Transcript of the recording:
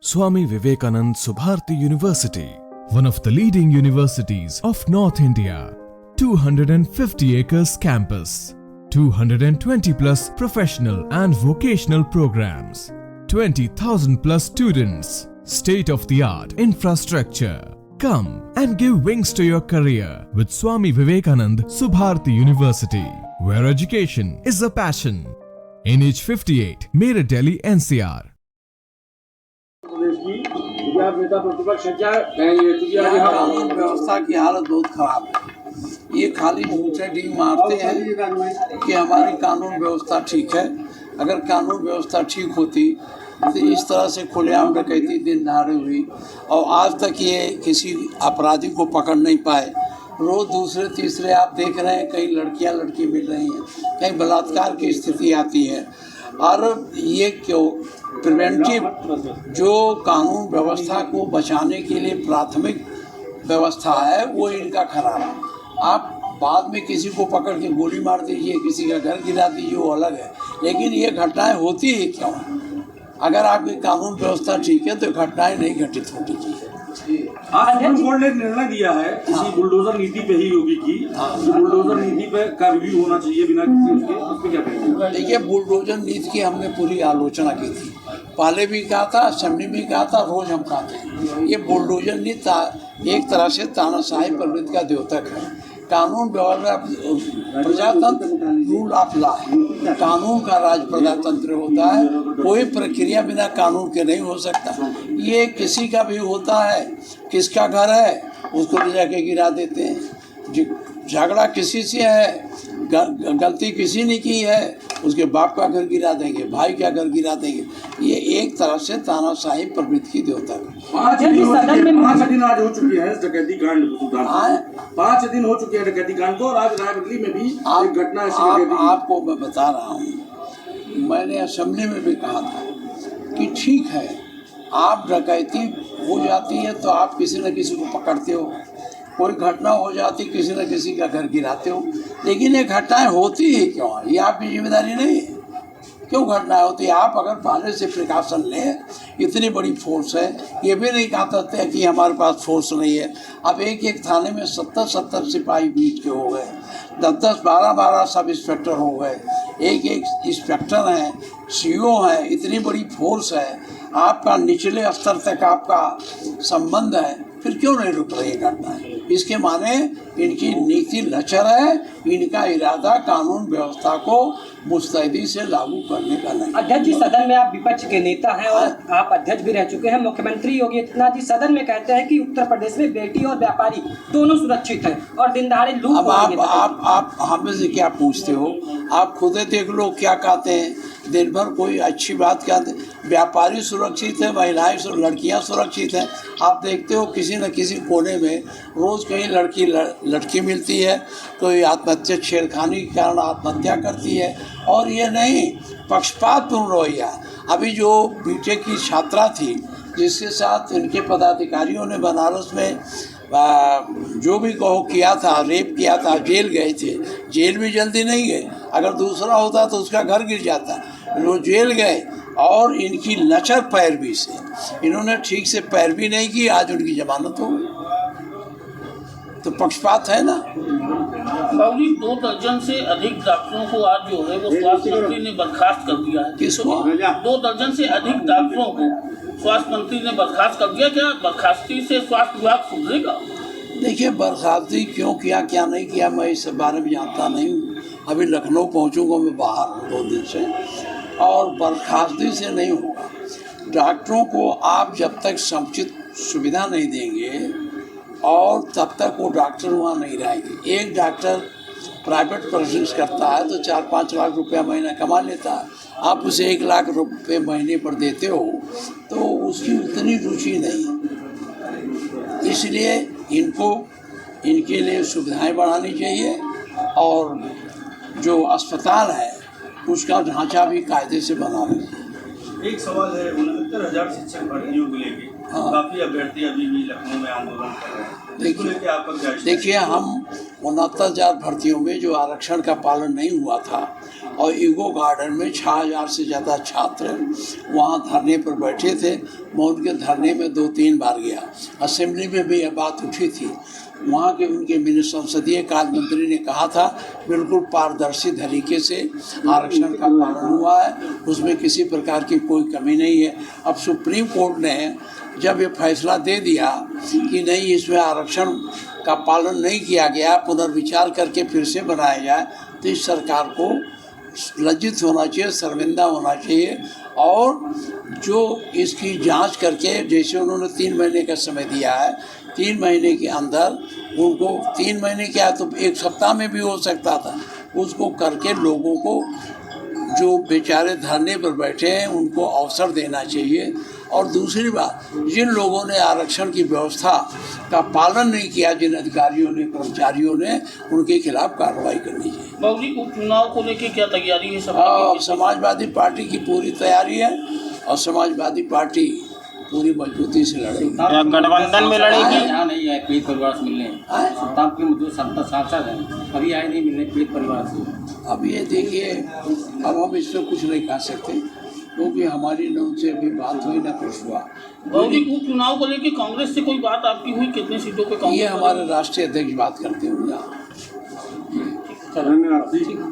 Swami Vivekanand Subharti University, one of the leading universities of North India. 250 acres campus, 220 plus professional and vocational programs, 20,000 plus students, state-of-the-art infrastructure. Come and give wings to your career with Swami Vivekanand Subharti University, where education is a passion. NH58, Meerut, Delhi, NCR. कानून व्यवस्था की हालत बहुत खराब है। ये खाली झूठे ढींग मारते हैं कि हमारी कानून व्यवस्था ठीक है। अगर कानून व्यवस्था ठीक होती तो इस तरह से खुलेआम डकैती दिन दहाड़े हुई और आज तक ये किसी अपराधी को पकड़ नहीं पाए। रोज़ दूसरे तीसरे आप देख रहे हैं, कहीं लड़की मिल रही हैं, कहीं बलात्कार की स्थिति आती है। और ये क्यों? प्रिवेंटिव जो कानून व्यवस्था को बचाने के लिए प्राथमिक व्यवस्था है वो इनका खराब है। आप बाद में किसी को पकड़ के गोली मार दीजिए, किसी का घर गिरा दीजिए, वो अलग है, लेकिन ये घटनाएं होती ही क्यों? अगर आपकी कानून व्यवस्था ठीक है तो घटनाएं नहीं घटित होती चाहिए। आज सुप्रीम कोर्ट ने निर्णय दिया है किसी बुलडोजर नीति पे ही योगी की, बुलडोजर नीति पे का रिव्यू होना चाहिए बिना किसी उसके, उस पे क्या कहेंगे? देखिए, बुलडोजर नीति की हमने पूरी आलोचना की थी, पहले भी कहा था, असेंबली में कहा था, रोज हम कहते हैं। ये बुलडोजर नीति एक तरह से तानाशाही प्रवृत्ति का द्योतक है। कानून व्यवस्था प्रजातंत्र, रूल ऑफ लॉ, कानून का राज प्रजातंत्र होता है। कोई प्रक्रिया बिना कानून के नहीं हो सकता। ये किसी का भी होता है, किसका घर है उसको ले जाके गिरा देते हैं। झगड़ा किसी से है, गलती किसी ने की है, उसके बाप का घर गिरा देंगे, भाई का घर गिरा देंगे। ये एक तरह से तानाशाही प्रवृत्ति की द्योतक है। 5 दिन आज हो चुके हैं डकैती कांड को, 5 दिन हो चुके हैं डकैती कांड को, और आज रायबरेली में भी एक घटना ऐसी आपको मैं बता रहा हूँ। मैंने असेंबली में भी कहा था कि ठीक है, आप डकैती हो जाती है तो आप किसी न किसी को पकड़ते हो, कोई घटना हो जाती किसी न किसी का घर गिराते हो, लेकिन ये घटनाएं होती ही क्यों? ये आपकी जिम्मेदारी नहीं है। क्यों घटनाएं होती है? आप अगर पहले से प्रिकॉशन लें, इतनी बड़ी फोर्स है, ये भी नहीं कहा सकते कि हमारे पास फोर्स नहीं है। अब एक थाने में 70 सिपाही बीच के हो गए, 10 12 सब इंस्पेक्टर हो गए, एक इंस्पेक्टर हैं, CO हैं, इतनी बड़ी फोर्स है, आपका निचले स्तर तक आपका संबंध है, फिर क्यों नहीं रुक रही घटना है? इसके माने इनकी नीति लचर है, इनका इरादा कानून व्यवस्था को मुस्तैदी से लागू करने का नहीं। अध्यक्ष जी, सदन में आप विपक्ष के नेता हैं और आप अध्यक्ष भी रह चुके हैं। मुख्यमंत्री योगी आदित्यनाथ जी सदन में कहते हैं कि उत्तर प्रदेश में बेटी और व्यापारी दोनों सुरक्षित हैं और दिन दहाड़े लूट। अब आप हमें से क्या पूछते हो? आप खुद देख लो क्या कहते हैं। दिन भर कोई अच्छी बात कहते हैं, व्यापारी सुरक्षित है, महिलाएं लड़कियां सुरक्षित हैं। आप देखते हो किसी न किसी कोने में रोज़ कहीं लड़की मिलती है, कोई आत्महत्या, छेड़खानी के कारण आत्महत्या करती है। और ये नहीं, पक्षपातपूर्ण रवैया। अभी जो बीटेक की छात्रा थी जिसके साथ इनके पदाधिकारियों ने बनारस में जो भी कहो किया था, रेप किया था, जेल गए थे। जेल भी जल्दी नहीं गए, अगर दूसरा होता तो उसका घर गिर जाता। वो जेल गए और इनकी लचर पैरवी से इन्होंने ठीक से पैरवी नहीं की, आज उनकी जमानत हो गई। तो पक्षपात है ना। बाबूजी, 2 दर्जन से अधिक डॉक्टरों को आज जो है वो स्वास्थ्य मंत्री ने बर्खास्त कर दिया है। किसको? 2 दर्जन से अधिक डॉक्टरों को स्वास्थ्य मंत्री ने बर्खास्त कर दिया। क्या बर्खास्ती से स्वास्थ्य विभाग सुधरेगा? देखिए, बर्खास्ती क्यों किया, क्या नहीं किया, मैं इस बारे में जानता नहीं हूँ। अभी लखनऊ पहुँचूँगा मैं बाहर हूँ 2 दिन से, और बर्खास्ती से नहीं होगा। डॉक्टरों को आप जब तक समुचित सुविधा नहीं देंगे और तब तक वो डॉक्टर वहाँ नहीं रहेंगे। एक डॉक्टर प्राइवेट प्रैक्टिस करता है तो 4-5 लाख रुपया महीना कमा लेता है। आप उसे 1 लाख रुपये महीने पर देते हो तो उसकी उतनी रुचि नहीं है। इसलिए इनके लिए सुविधाएं बढ़ानी चाहिए, और जो अस्पताल है उसका ढांचा भी कायदे से बनाना चाहिए। एक सवाल है, 69,000 शिक्षक भर्तियों को लेके काफी अभ्यर्थी अभी भी लखनऊ में आंदोलन कर रहे हैं। इसको लेके आपका क्या? देखिए, हम 69,000 भर्तियों में जो आरक्षण का पालन नहीं हुआ था और ईगो गार्डन में 6,000 से ज़्यादा छात्र वहाँ धरने पर बैठे थे। मैं उनके धरने में 2-3 बार गया। असेंबली में भी यह बात उठी थी। वहाँ के उनके संसदीय कार्य मंत्री ने कहा था बिल्कुल पारदर्शी तरीके से आरक्षण का पालन हुआ है, उसमें किसी प्रकार की कोई कमी नहीं है। अब सुप्रीम कोर्ट ने जब ये फैसला दे दिया कि नहीं, इसमें आरक्षण का पालन नहीं किया गया, पुनर्विचार करके फिर से बनाया जाए, तो इस सरकार को लज्जित होना चाहिए, शर्मिंदा होना चाहिए। और जो इसकी जांच करके, जैसे उन्होंने 3 महीने का समय दिया है, 3 महीने के अंदर उनको 3 महीने क्या तो 1 सप्ताह में भी हो सकता था, उसको करके लोगों को जो बेचारे धरने पर बैठे हैं उनको अवसर देना चाहिए। और दूसरी बात, जिन लोगों ने आरक्षण की व्यवस्था का पालन नहीं किया, जिन अधिकारियों ने, कर्मचारियों ने, उनके खिलाफ कार्रवाई करनी चाहिए। बाबू जी, उपचुनाव को लेके क्या तैयारी है? समाजवादी पार्टी की पूरी तैयारी है और समाजवादी पार्टी पूरी मजबूती से लड़ेगी। गठबंधन में लड़ेगी। यहाँ नहीं आए पीड़ित परिवार से मिलने, सत्ताप के जो सांसद हैं कभी आए नहीं मिलने पीड़ित परिवार से। अब ये देखिए, अब हम इस पर कुछ नहीं कह सकते क्योंकि हमारी न उनसे अभी बात हुई, ना कुछ हुआ। बाबू जी, उपचुनाव को लेके कांग्रेस से कोई बात आपकी हुई? कितनी सीटों पे कांग्रेस? ये हमारे राष्ट्रीय अध्यक्ष बात करते होंगे। धन्यवाद।